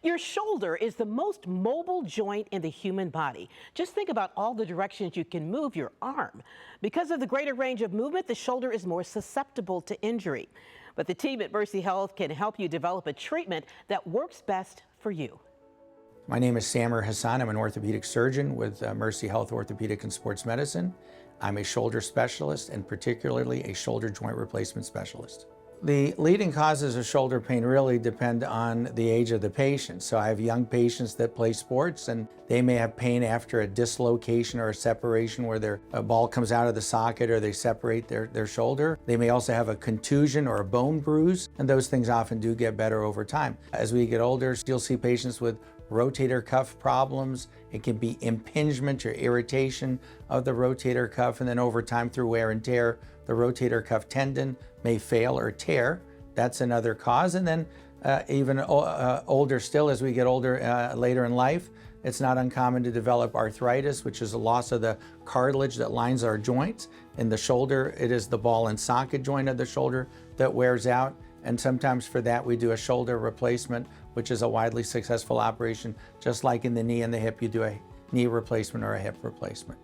Your shoulder is the most mobile joint in the human body. Just think about all the directions you can move your arm. Because of the greater range of movement, the shoulder is more susceptible to injury. But the team at Mercy Health can help you develop a treatment that works best for you. My name is Samer Hassan. I'm an orthopedic surgeon with Mercy Health Orthopedic and Sports Medicine. I'm a shoulder specialist and particularly a shoulder joint replacement specialist. The leading causes of shoulder pain really depend on the age of the patient. So I have young patients that play sports and they may have pain after a dislocation or a separation where their ball comes out of the socket or they separate their shoulder. They may also have a contusion or a bone bruise, and those things often do get better over time. As we get older, you'll see patients with rotator cuff problems. It can be impingement or irritation of the rotator cuff, and then over time through wear and tear, the rotator cuff tendon may fail or tear. That's another cause. And then even older still, as we get older later in life, it's not uncommon to develop arthritis, which is a loss of the cartilage that lines our joints. In the shoulder, it is the ball and socket joint of the shoulder that wears out. And sometimes for that, we do a shoulder replacement, which is a widely successful operation. Just like in the knee and the hip, you do a knee replacement or a hip replacement.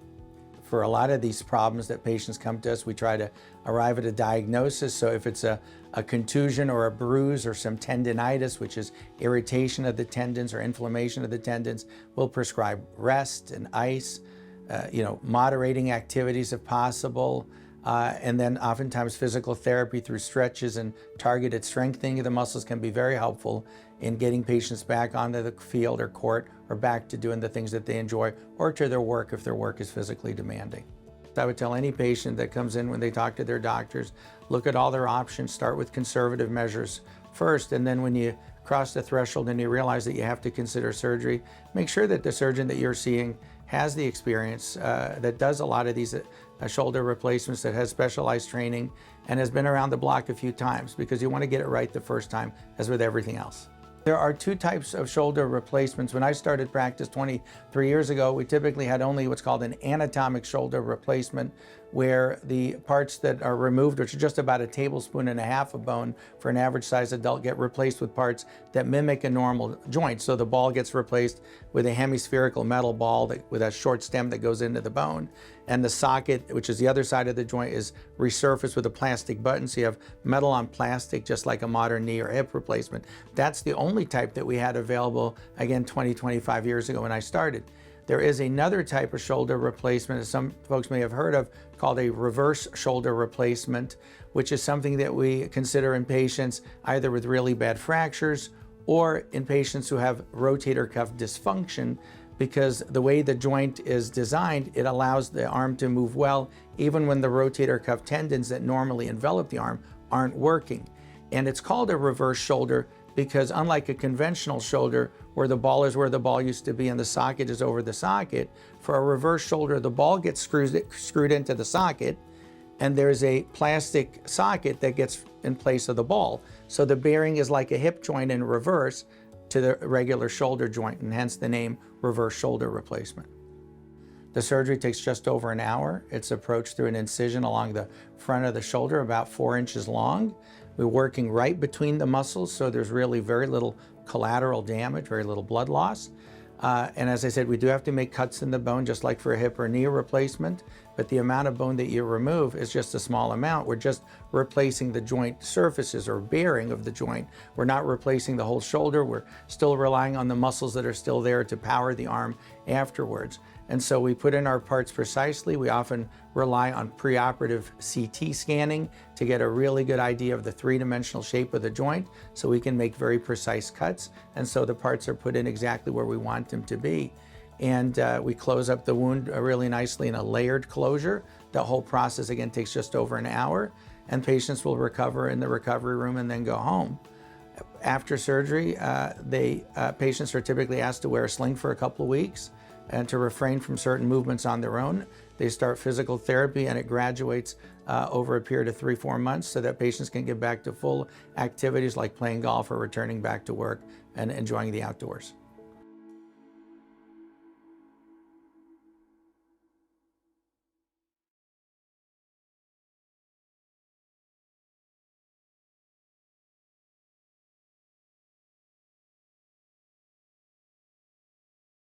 For a lot of these problems that patients come to us, we try to arrive at a diagnosis. So if it's a contusion or a bruise or some tendinitis, which is irritation of the tendons or inflammation of the tendons, we'll prescribe rest and ice, moderating activities if possible, and then oftentimes physical therapy through stretches and targeted strengthening of the muscles can be very helpful in getting patients back onto the field or court or back to doing the things that they enjoy or to their work if their work is physically demanding. I would tell any patient that comes in when they talk to their doctors, look at all their options, start with conservative measures first, and then when you cross the threshold and you realize that you have to consider surgery, make sure that the surgeon that you're seeing has the experience, that does a lot of these shoulder replacements, that has specialized training and has been around the block a few times, because you want to get it right the first time, as with everything else. There are two types of shoulder replacements. When I started practice 23 years ago, we typically had only what's called an anatomic shoulder replacement, where the parts that are removed, which are just about a tablespoon and a half of bone for an average sized adult, get replaced with parts that mimic a normal joint. So the ball gets replaced with a hemispherical metal ball with a short stem that goes into the bone. And the socket, which is the other side of the joint, is resurfaced with a plastic button. So you have metal on plastic, just like a modern knee or hip replacement. That's the only type that we had available, again, 25 years ago when I started. There is another type of shoulder replacement, as some folks may have heard of, called a reverse shoulder replacement, which is something that we consider in patients either with really bad fractures or in patients who have rotator cuff dysfunction, because the way the joint is designed, it allows the arm to move well even when the rotator cuff tendons that normally envelop the arm aren't working. And it's called a reverse shoulder because, unlike a conventional shoulder where the ball is where the ball used to be and the socket is over the socket, for a reverse shoulder, the ball gets screwed into the socket, and there's a plastic socket that gets in place of the ball. So the bearing is like a hip joint in reverse to the regular shoulder joint, and hence the name reverse shoulder replacement. The surgery takes just over an hour. It's approached through an incision along the front of the shoulder, about 4 inches long. We're working right between the muscles, so there's really very little collateral damage, very little blood loss. And as I said, we do have to make cuts in the bone, just like for a hip or knee replacement, but the amount of bone that you remove is just a small amount. We're just replacing the joint surfaces or bearing of the joint. We're not replacing the whole shoulder. We're still relying on the muscles that are still there to power the arm afterwards. And so we put in our parts precisely. We often rely on preoperative CT scanning to get a really good idea of the three-dimensional shape of the joint, so we can make very precise cuts. And so the parts are put in exactly where we want them to be. And we close up the wound really nicely in a layered closure. The whole process, again, takes just over an hour, and patients will recover in the recovery room and then go home. After surgery, patients are typically asked to wear a sling for a couple of weeks and to refrain from certain movements on their own. They start physical therapy, and it graduates over a period of 3-4 months so that patients can get back to full activities like playing golf or returning back to work and enjoying the outdoors.